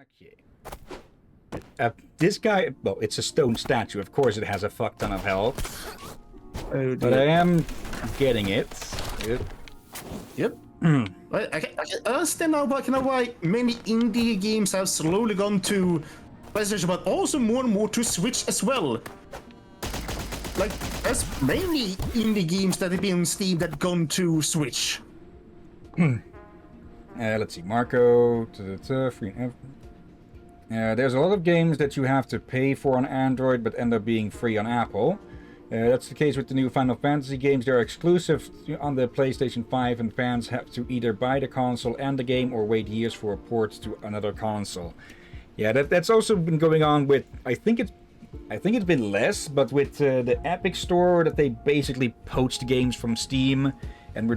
Okay. This guy, well, it's a stone statue. Of course, it has a fuck ton of health. Oh, but I am getting it. Yep. I understand now why many indie games have slowly gone to PlayStation, but also more and more to Switch as well. Like, there's mainly indie games that have been on Steam that gone to Switch. Let's see, Marco, free. There's a lot of games that you have to pay for on Android, but end up being free on Apple. That's the case with the new Final Fantasy games. They're exclusive on the PlayStation 5, and fans have to either buy the console and the game or wait years for a port to another console. Yeah, that's also been going on with, I think it's been less, but with the Epic Store, that they basically poached games from Steam, and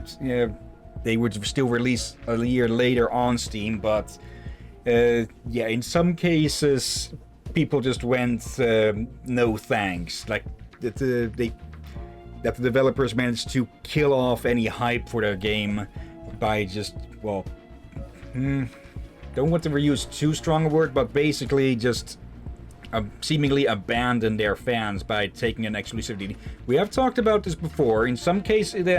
they would still release a year later on Steam, but yeah, in some cases, people just went, no thanks. Like, that the developers managed to kill off any hype for their game by just, well, don't want to reuse too strong a word, but basically just seemingly abandon their fans by taking an exclusivity. We have talked about this before. In some cases, it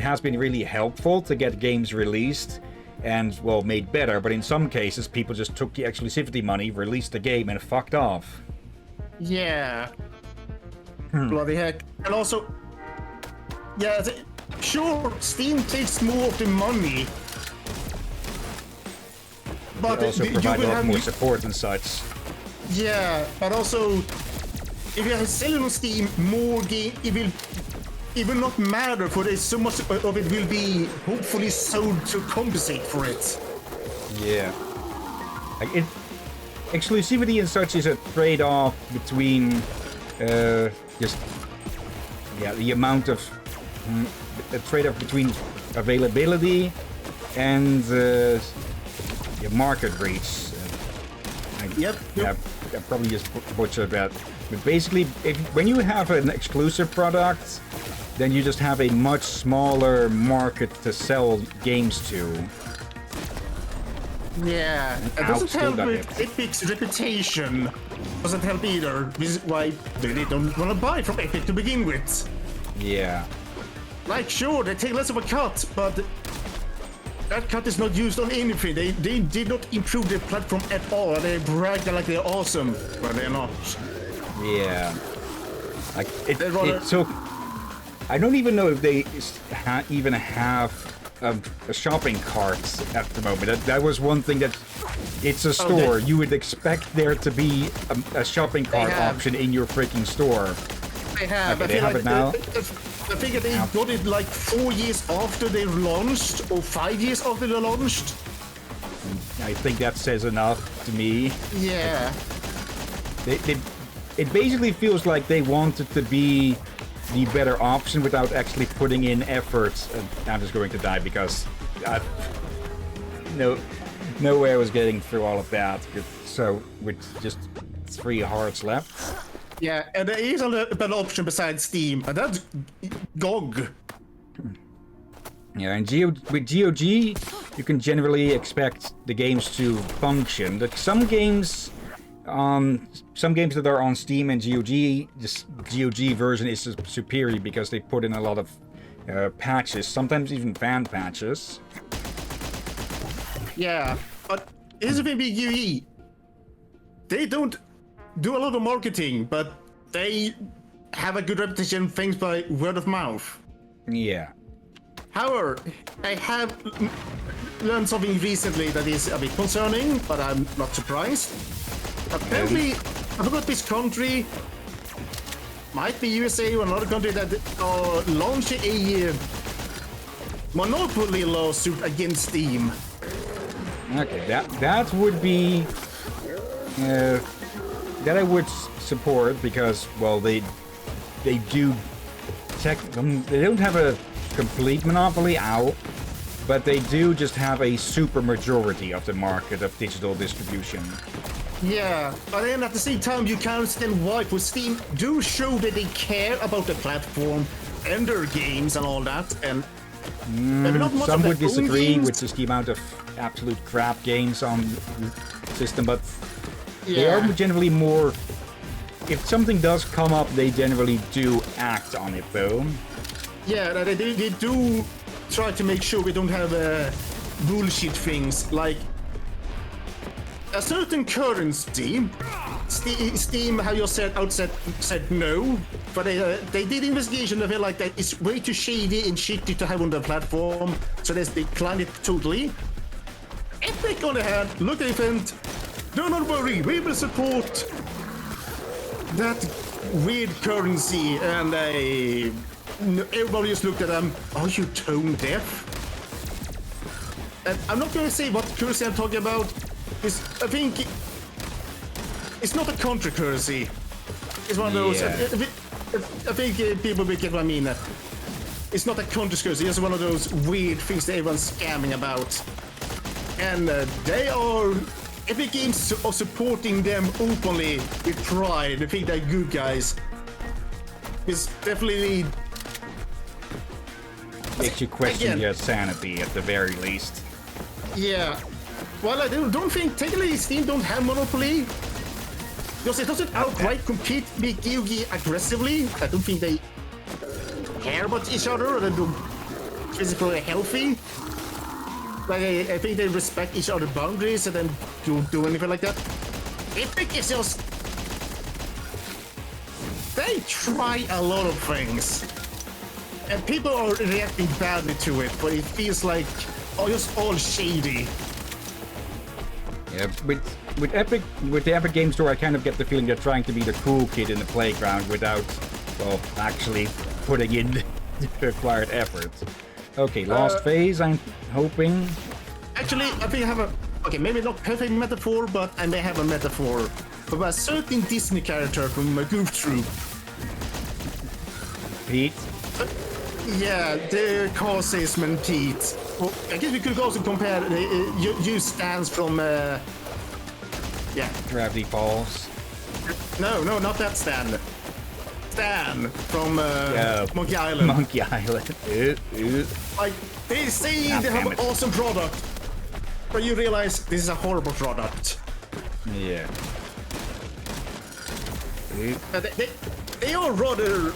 has been really helpful to get games released and, well, made better, but in some cases people just took the exclusivity money, released the game, and fucked off. Yeah. Bloody heck. And also, yeah, sure, Steam takes more of the money, but they also provide a lot more support and such. Yeah, but also, if you are selling on Steam more game, it will not matter, for there's so much of it will be hopefully sold to compensate for it. Yeah. Like exclusivity and such is a trade-off between just, yeah, the amount of a trade-off between availability and your market reach. Yep. I probably just butchered that. But basically, when you have an exclusive product, then you just have a much smaller market to sell games to. Yeah, it doesn't help with Epic's reputation. Doesn't help either. This is why they don't want to buy from Epic to begin with. Yeah. Like, sure, they take less of a cut, but that cut is not used on anything. They did not improve their platform at all. They brag like they're awesome, but they're not. Yeah. Like, it took... I don't even know if they even have a shopping cart at the moment. That was one thing that... It's a store. You would expect there to be a shopping cart option in your freaking store. They have. Okay, they have it now? I figure they got it like 4 years after they launched, or 5 years after they launched. I think that says enough to me. Yeah. It basically feels like they wanted to be the better option without actually putting in effort. I'm just going to die because no way I was getting through all of that. So with just 3 hearts left. Yeah, and there is a better option besides Steam, and that's GOG. Yeah, and with GOG, you can generally expect the games to function. But some games that are on Steam and GOG, this GOG version is superior because they put in a lot of patches, sometimes even fan patches. Yeah, but here's the thing with GOG. They don't do a lot of marketing, but they have a good reputation thanks by word of mouth. Yeah. However, I have learned something recently that is a bit concerning, but I'm not surprised. Apparently, I forgot this country, might be USA or another country, that launched a monopoly lawsuit against Steam. Okay, that would be that I would support because, well, they don't have a complete monopoly out, but they do just have a super majority of the market of digital distribution. Yeah, but then at the same time, you can't understand why, for Steam do show that they care about the platform and their games and all that, and Maybe not much Some of would their own disagree games. with just the amount of absolute crap games on the system, but they Yeah. are generally more... If something does come up, they generally do act on it, though. Yeah, they do try to make sure we don't have bullshit things like a certain currency. Steam, how you said no, but they did investigation. They feel like that it's way too shady and shitty to have on the platform, so they declined it totally. Epic on the hand, look at event. Do not worry, we will support that weird currency, and everybody just looked at them. Are you tone deaf? And I'm not going to say what currency I'm talking about. I think it's not a country currency. It's one of those. Yeah. I think people will get what I mean. It's not a country currency. It's one of those weird things that everyone's scamming about. And they are. Epic Games are supporting them openly with pride. They think they're good guys. It's definitely Makes you question Again. your sanity at the very least. yeah. Well, I don't think technically Steam don't have monopoly. Because it doesn't outright compete with Yugi aggressively. I don't think they care about each other or they do physically healthy. Like, I think they respect each other's boundaries and then don't do anything like that. Epic is just... They try a lot of things. And people are reacting badly to it, but it feels like just all shady. Yeah, with the Epic Game Store, I kind of get the feeling they're trying to be the cool kid in the playground without, well, actually putting in the required effort. Okay, last phase, I'm hoping. Actually, I think I have a... Okay, maybe not perfect metaphor, but I may have a metaphor for a certain Disney character from a Goof Troop. Pete? Yeah, the car salesman Pete. Well, I guess we could also compare use Stan's from... yeah. Gravity Falls. No, not that Stan. Stan from Monkey Island. Monkey Island. Like, they say God they have damn an it. awesome product, but you realize this is a horrible product. Yeah. They are rather...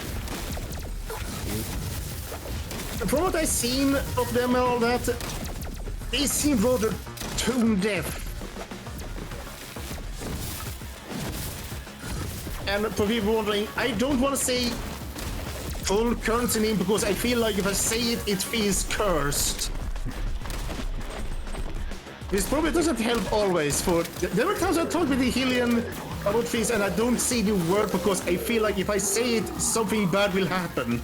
From what I've seen of them and all that, they seem rather tone deaf. And for people wondering, I don't want to say full currency name because I feel like if I say it, it feels cursed. This probably doesn't help always. For there were times I talk with the Hillian about things and I don't say the word because I feel like if I say it, something bad will happen.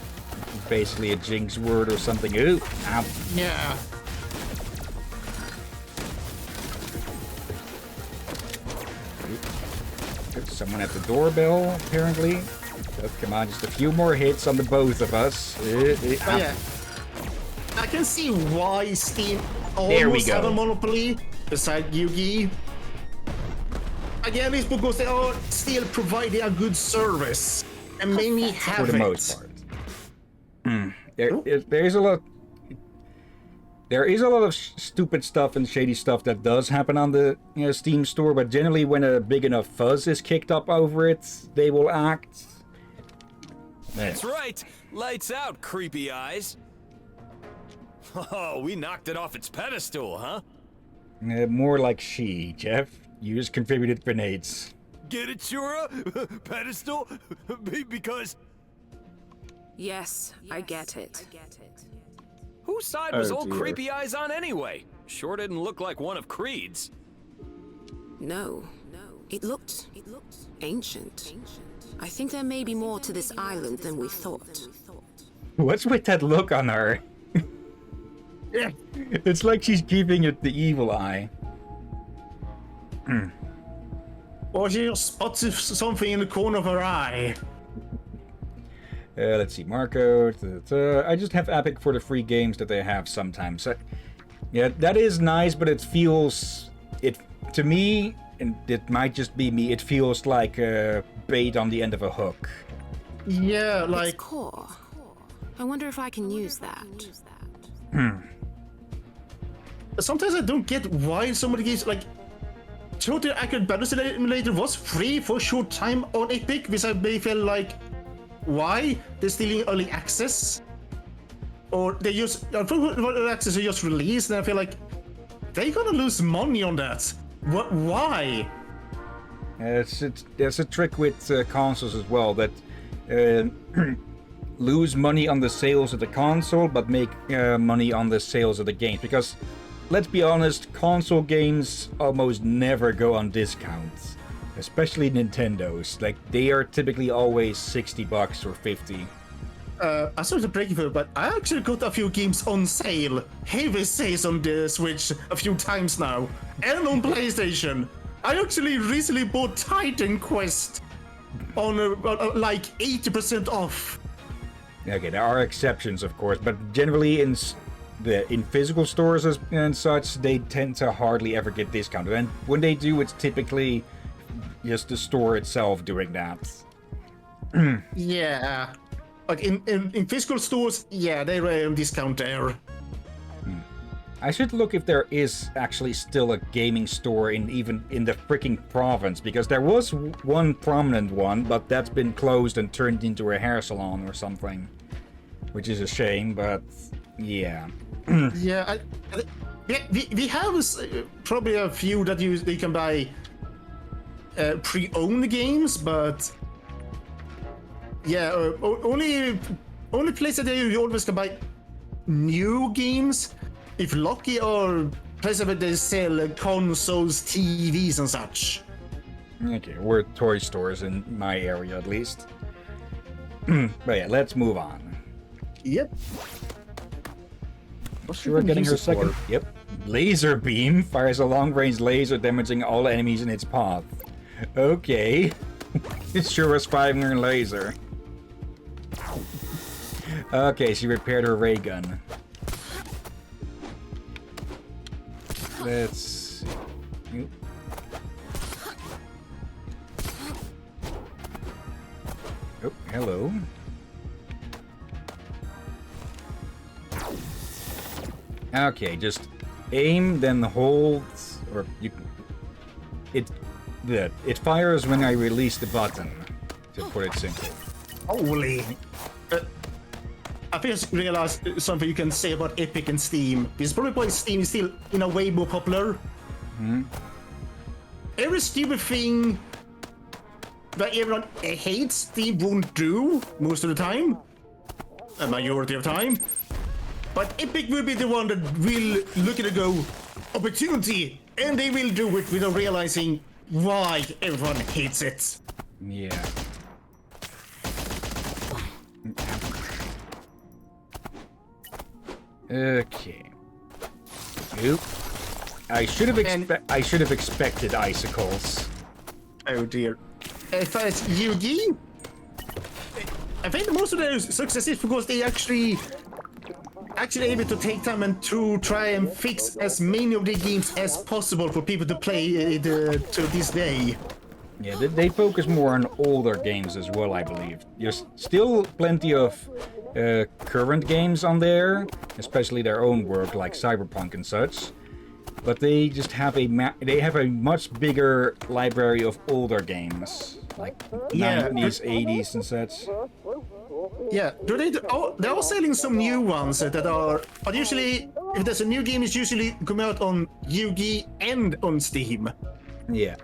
Basically a jinx word or something. Ooh, ow. Yeah. There's someone at the doorbell, apparently. Oh, come on, just a few more hits on the both of us. But yeah. I can see why Steam There we almost have go. a monopoly beside Yugi. Again, it's because they are still providing a good service. And many have For the it. most part. There is a lot. There is a lot of stupid stuff and shady stuff that does happen on the Steam store, but generally when a big enough fuzz is kicked up over it, they will act. That's right. Lights out, creepy eyes. Oh, we knocked it off its pedestal, huh? More like she, Jeff. You just contributed grenades. Get it, Shura? Pedestal? Because... Yes, I get it. Whose side was Oh, old dear. creepy eyes on anyway? Sure didn't look like one of Creed's. No, it looked ancient. I think there may be more to this island than we thought. What's with that look on her? Yeah. It's like she's giving it the evil eye. Or she just spots something in the corner of her eye. Let's see, Marco. I just have Epic for the free games that they have sometimes. Yeah, that is nice, but it feels... to me, and it might just be me, it feels like a bait on the end of a hook. Yeah, It's like... core. I wonder if I can use that. Sometimes I don't get why some of the games, like Totally Accurate Battle Simulator was free for a short time on Epic, which I may feel like, why? They're stealing early access? Or they just, early access is just released, and I feel like they're gonna lose money on that. What? Why? There's a trick with consoles as well that lose money on the sales of the console, but make money on the sales of the games. Because, let's be honest, console games almost never go on discounts, especially Nintendo's. Like, they are typically always $60 or $50. I started to break it, but I actually got a few games on sale. Heavy sales on the Switch a few times now, and on PlayStation. I actually recently bought Titan Quest on like 80% off. Okay, there are exceptions, of course, but generally in physical stores and such, they tend to hardly ever get discounted. And when they do, it's typically just the store itself doing that. Yeah. Like in physical stores, yeah, they're discount there. I should look if there is actually still a gaming store even in the freaking province, because there was one prominent one, but that's been closed and turned into a hair salon or something, which is a shame. But yeah. Yeah, we have probably a few that you can buy pre-owned games, but yeah, only place that you always can buy new games, if lucky, or places where they sell consoles, TVs, and such. Okay, we're toy stores in my area at least. But yeah, let's move on. Yep. We're getting her second. Yep. Laser beam fires a long-range laser, damaging all enemies in its path. Okay. It sure was firing her laser. Okay, she repaired her ray gun. Let's see. Oh, hello. Okay, just aim, then hold, or you. It fires when I release the button, to put it simply. Holy. I just realized something you can say about Epic and Steam. This is probably why Steam is still, in a way, more popular. Every stupid thing that everyone hates, Steam won't do most of the time. A majority of the time. But Epic will be the one that will look at it and go, opportunity, and they will do it without realizing why everyone hates it. Yeah. Okay. Oop. I should have expected icicles. Oh dear. As far as Yugi, I think most of their success is because they actually able to take time and to try and fix as many of the games as possible for people to play to this day. Yeah, they focus more on older games as well, I believe. There's still plenty of current games on there, especially their own work like Cyberpunk and such. But they just have a much bigger library of older games, like 90s, 80s, and such. Yeah, they're all selling some new ones that are. But usually, if there's a new game, it's usually come out on Yugi and on Steam. Yeah.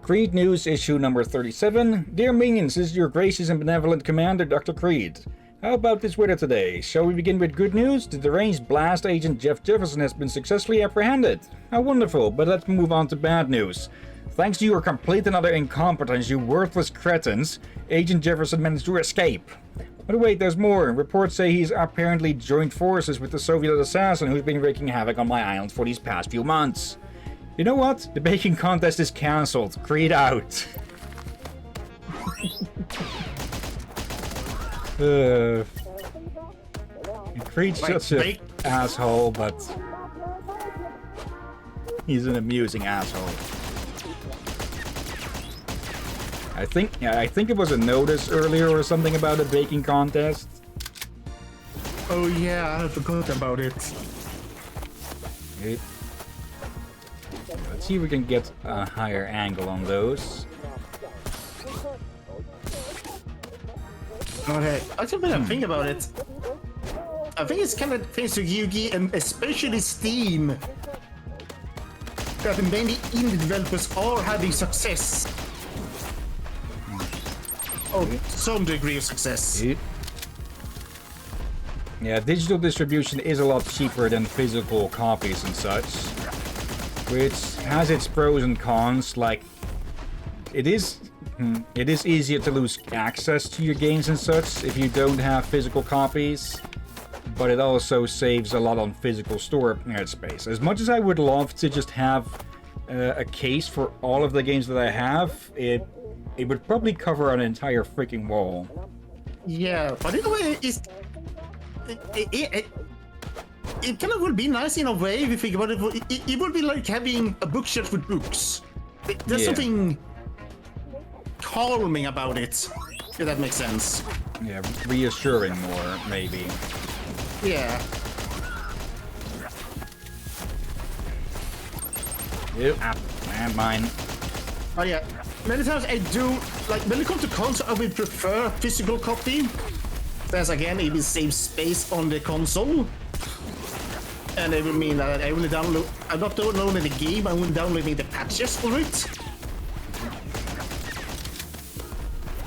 Cread News issue number 37. Dear minions, this is your gracious and benevolent commander, Dr. Cread. How about this weather today? Shall we begin with good news? The deranged blast agent Jeff Jefferson has been successfully apprehended. How wonderful, but let's move on to bad news. Thanks to your complete and utter incompetence, you worthless cretins, Agent Jefferson managed to escape. But wait, there's more. Reports say he's apparently joined forces with the Soviet assassin who's been wreaking havoc on my island for these past few months. You know what? The baking contest is cancelled. Cread out. Creed's such an asshole, but he's an amusing asshole. I think it was a notice earlier or something about a baking contest. Oh yeah, I forgot about it. Okay. Let's see if we can get a higher angle on those. Okay, actually, when I think about it, I think it's kind of thanks to Yugi and especially Steam that many indie developers are having success. Or some degree of success. Yeah, digital distribution is a lot cheaper than physical copies and such, which has its pros and cons. Like, it is easier to lose access to your games and such if you don't have physical copies, but it also saves a lot on physical storage space. As much as I would love to just have a case for all of the games that I have, it would probably cover an entire freaking wall. Yeah, but in a way, it kind of would be nice in a way if you think about it. It would be like having a bookshelf with books. There's something calming about it, if that makes sense. Yeah, reassuring more, maybe. Yeah. Yep. And mine. Oh yeah. Many times I do, like, when it comes to console, I would prefer physical copy. Because again, it will save space on the console. And it will mean that I only download, I'm not downloading the game, I'm only downloading the patches for it.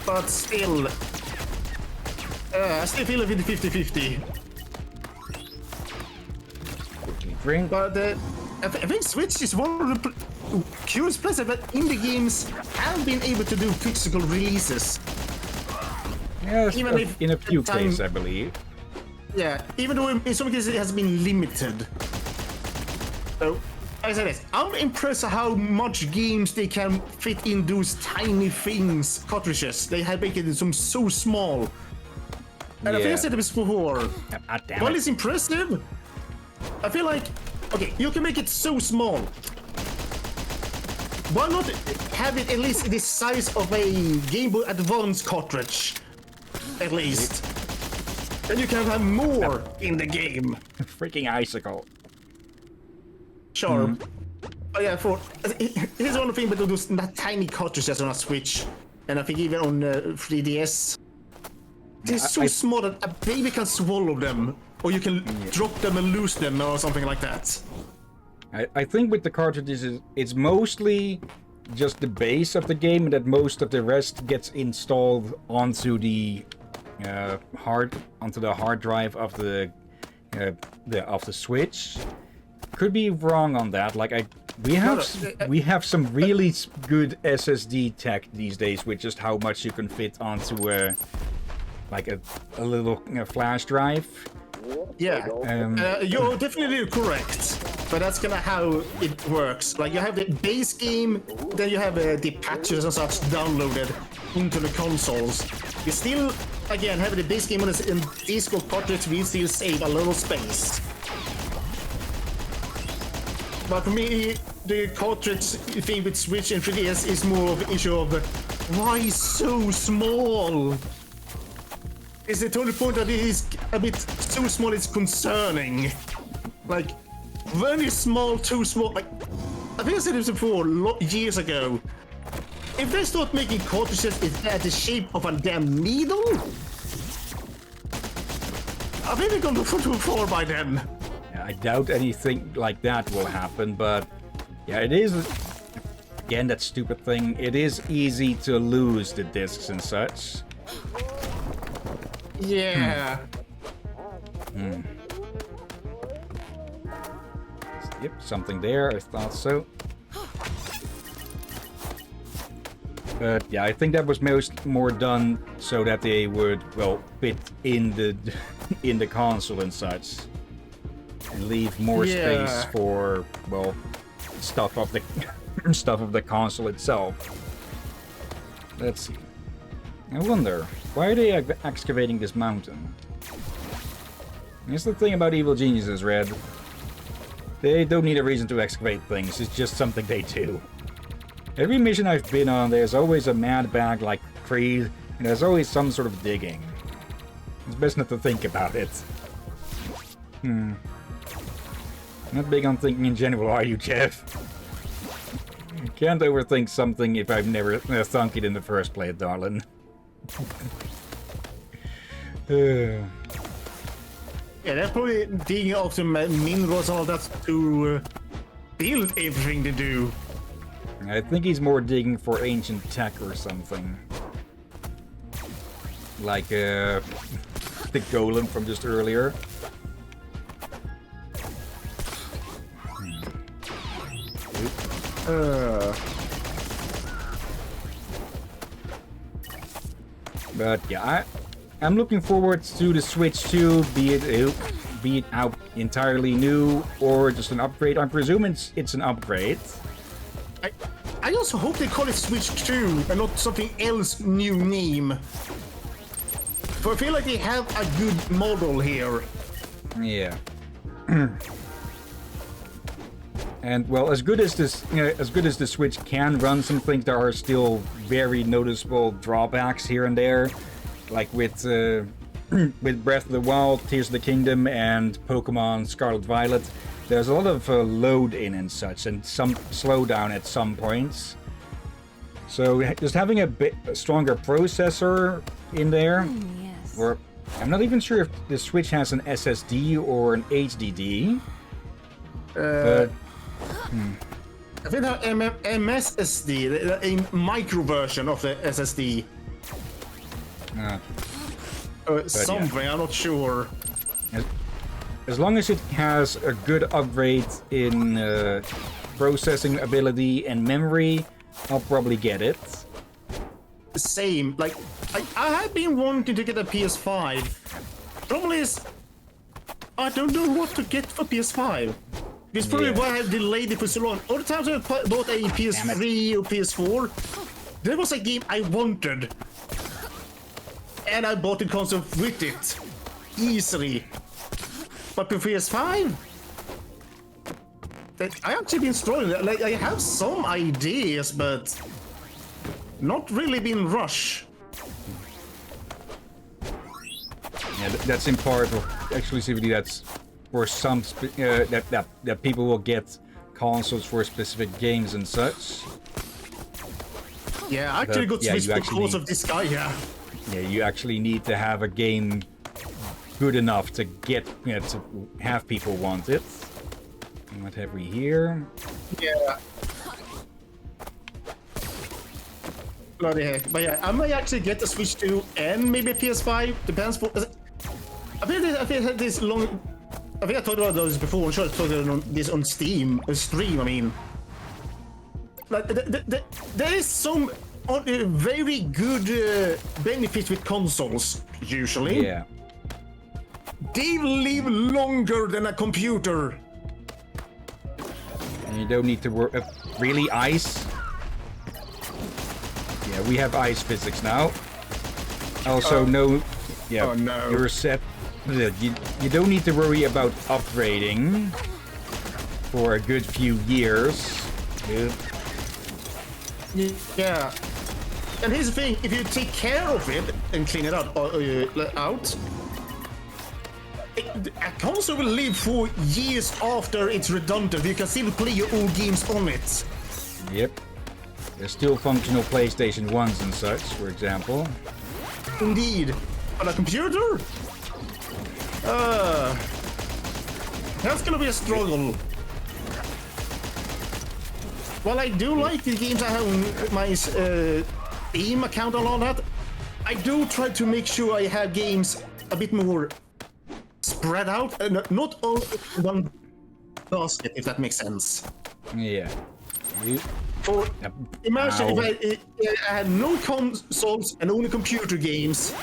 But still, I still feel a bit 50-50. Drink. But I think Switch is one of the curious places that indie games have been able to do physical releases. Yes, Even if in a few the time- cases, I believe. Yeah, even though in some cases it has been limited. So, I say this, I'm impressed at how much games they can fit in those tiny things, cartridges. They have made them so small. And I think I said this before. Ah, damn While it. it's impressive, I feel like, okay, you can make it so small. Why not have it at least the size of a Game Boy Advance cartridge? At least. Then you can have more in the game. Freaking icicle. Sure. Oh yeah, here's one thing, but those tiny cartridges on a Switch, and I think even on 3DS, they're so small that a baby can swallow them, or you can drop them and lose them, or something like that. I think with the cartridges, it's mostly just the base of the game, and that most of the rest gets installed onto the hard drive of the Switch. Could be wrong on that. Like we have some really good SSD tech these days with just how much you can fit onto a little flash drive. Yeah, you're definitely correct. But that's kind of how it works. Like, you have the base game, then you have the patches and such downloaded into the consoles. You still, again, have the base game on the disc or cartridge, we still save a little space. But for me, the cartridge thing with Switch and 3DS is more of an issue of why so small? Is the only point that it is a bit too small is concerning. Like, very small, too small. Like, I think I said this before, years ago. If they start making cartridges at the shape of a damn needle, I think they're gonna go too far by then. Yeah, I doubt anything like that will happen, but yeah, it is, again, that stupid thing. It is easy to lose the discs and such. Yeah. Yep, something there. I thought so. But yeah, I think that was more done so that they would, well, fit in the console and such, and leave more space for, well, stuff of the console itself. Let's see. I wonder, why are they excavating this mountain? Here's the thing about evil geniuses, Red. They don't need a reason to excavate things, it's just something they do. Every mission I've been on, there's always a mad bag like Cread, and there's always some sort of digging. It's best not to think about it. Not big on thinking in general, are you, Jeff? Can't overthink something if I've never thunk it in the first place, darling. Yeah, they're probably digging up some minerals and all that to build everything to do. I think he's more digging for ancient tech or something. Like the golem from just earlier. But yeah, I'm looking forward to the Switch 2, be it out entirely new or just an upgrade. I presume it's an upgrade. I also hope they call it Switch 2 and not something else new name. For I feel like they have a good model here. Yeah. And well, as good as this, as good as the Switch can run some things, there are still very noticeable drawbacks here and there, like with with Breath of the Wild, Tears of the Kingdom, and Pokemon Scarlet Violet. There's a lot of load in and such, and some slowdown at some points. So just having a bit stronger processor in there, or I'm not even sure if the Switch has an SSD or an HDD. But I think that MSSD, a micro version of the SSD. Something, yeah. I'm not sure. As long as it has a good upgrade in processing ability and memory, I'll probably get it. Same. Like, I have been wanting to get a PS5. Problem is, I don't know what to get for PS5. It's probably why I have delayed it for so long. All the times I bought a PS3 or PS4, there was a game I wanted. And I bought the console with it. Easily. But with PS5, I actually been struggling. Like, I have some ideas, but not really been rushed. Yeah, that's in part of exclusivity. That's for some that people will get consoles for specific games and such. Yeah, I actually got Switch because of this guy. Yeah. Yeah, you actually need to have a game good enough to get, to have people want it. And what have we here? Yeah. Bloody heck. But yeah, I might actually get the Switch 2 and maybe a PS5. Depends for. I think I had this long. I think I talked about those before. I'm sure I talked about this on stream. I mean, like there is some very good benefits with consoles usually. Yeah. They live longer than a computer. And you don't need to work. Really, ice? Yeah, we have ice physics now. Also, no. Yeah, oh, no. You're set. You don't need to worry about upgrading for a good few years. Yeah. And here's the thing: if you take care of it and clean it out, a console will live for years after it's redundant. You can still play your old games on it. Yep. There's still functional PlayStation 1s and such, for example. Indeed. On a computer? That's gonna be a struggle. While I do like the games I have on my Steam account and all that, I do try to make sure I have games a bit more spread out and not all in one basket, if that makes sense. Yeah. Imagine if I had no consoles and only computer games.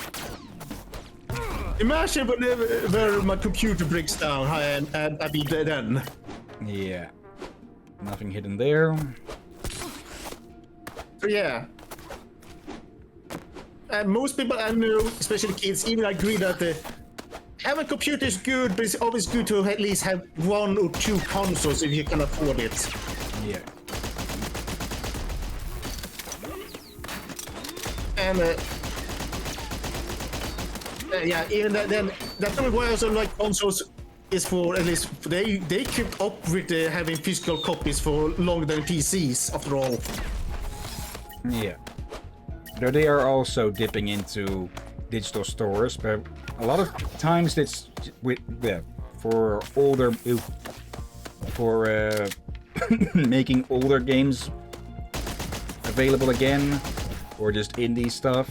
Imagine where my computer breaks down and I'd be dead then. Yeah. Nothing hidden there. So yeah. And most people I know, especially kids, even agree that having a computer is good, but it's always good to at least have one or two consoles if you can afford it. Yeah. And yeah, even then that's why I also like consoles is for at least they kept up with having physical copies for longer than PCs after all. Yeah. Though they are also dipping into digital stores, but a lot of times it's for older making older games available again, or just indie stuff.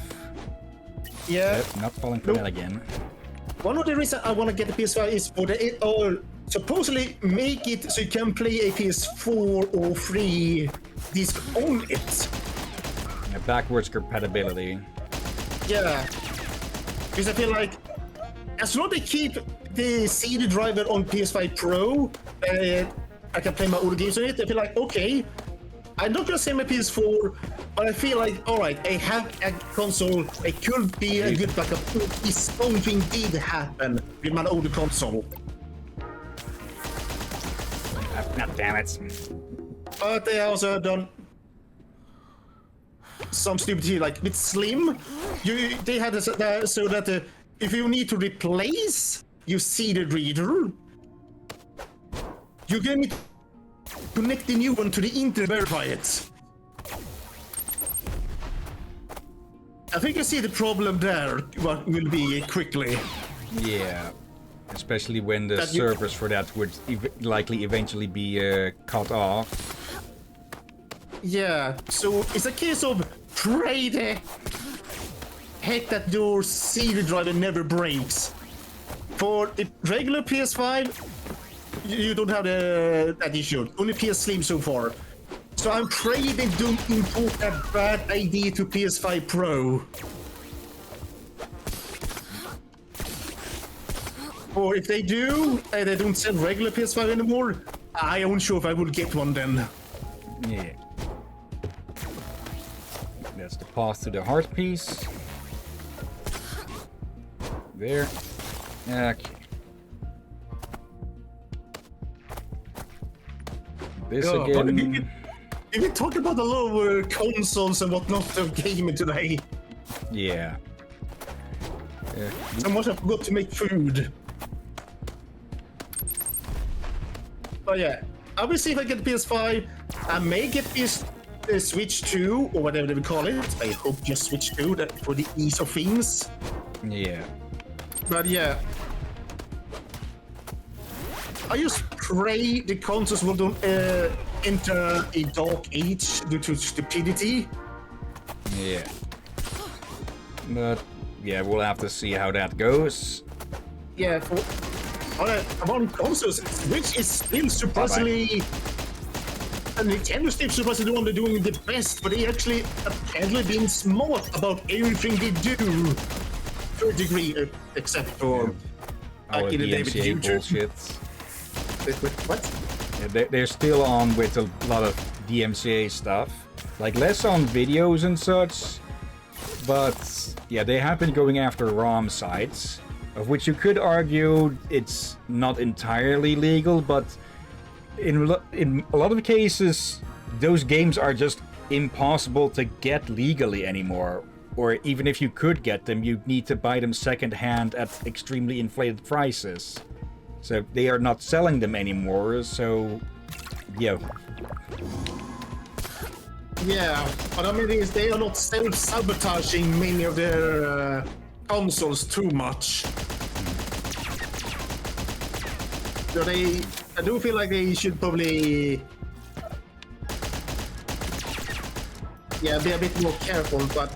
Yeah. Not falling for that again. One of the reasons I want to get the PS5 is for or supposedly make it so you can play a PS4 or 3 disc on it. Yeah, backwards compatibility. Yeah. Because I feel like as long as they keep the CD driver on PS5 Pro, I can play my older games on it. I feel like, okay, I'm not gonna say my PS4, but I feel like, alright, I have a console. It could be a good backup if something did happen with my older console. God damn it. But they also done some stupidity, like with Slim. They had so that if you need to replace your CD reader, you're going to connect the new one to the internet, verify it. I think you see the problem there, what will be quickly. Yeah. Especially when the servers for that would likely eventually be cut off. Yeah, so it's a case of pray the heck that your CD driver never breaks. For the regular PS5, you don't have that issue. Only PS Slim so far. So I'm praying they don't import that bad idea to PS5 Pro. Or if they do, and they don't sell regular PS5 anymore, I am unsure if I will get one then. Yeah. That's the path to the heart piece. There. Okay. This again. If we talk about the lower consoles and whatnot of gaming today, Yeah. so much I forgot to make food. But yeah, I will see if I get the PS5. I may get this Switch 2 or whatever they will call it. I hope just Switch 2 that for the ease of things. Yeah. But yeah, I just pray the consoles will don't enter a dark age due to stupidity. Yeah. But yeah, we'll have to see how that goes. Yeah, on consoles, Switch is still surprisingly. And Nintendo still surprisingly the one they're doing the best, but they actually apparently been smart about everything they do to a degree, except for Our in the day with DMCA YouTube. bullshit. What? Yeah, they're still on with a lot of DMCA stuff. Like, less on videos and such. But, yeah, they have been going after ROM sites. Of which you could argue it's not entirely legal, but in a lot of cases, those games are just impossible to get legally anymore. Or even if you could get them, you'd need to buy them secondhand at extremely inflated prices. So they are not selling them anymore, so yeah. Yeah, but I mean, they are not self-sabotaging many of their consoles too much. So I do feel like they should probably, be a bit more careful. But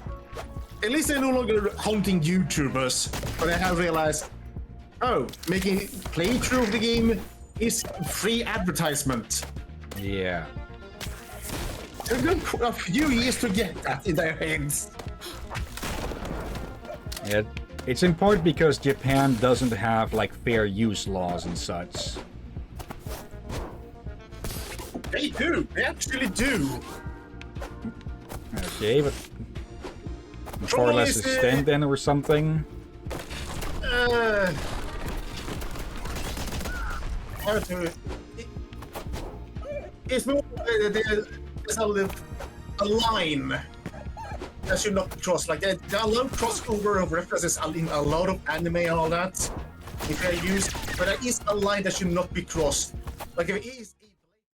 at least they're no longer hunting YouTubers. But I have realized, making playthrough of the game is free advertisement. Yeah. It took a few years to get that in their heads. Yeah. It's in part because Japan doesn't have, like, fair use laws and such. They do. They actually do. Okay, but far less extent then or something. It's more there's a line that should not be crossed. Like there are a lot of crossover of references in a lot of anime and all that. If I use but there is a line that should not be crossed. Like if it is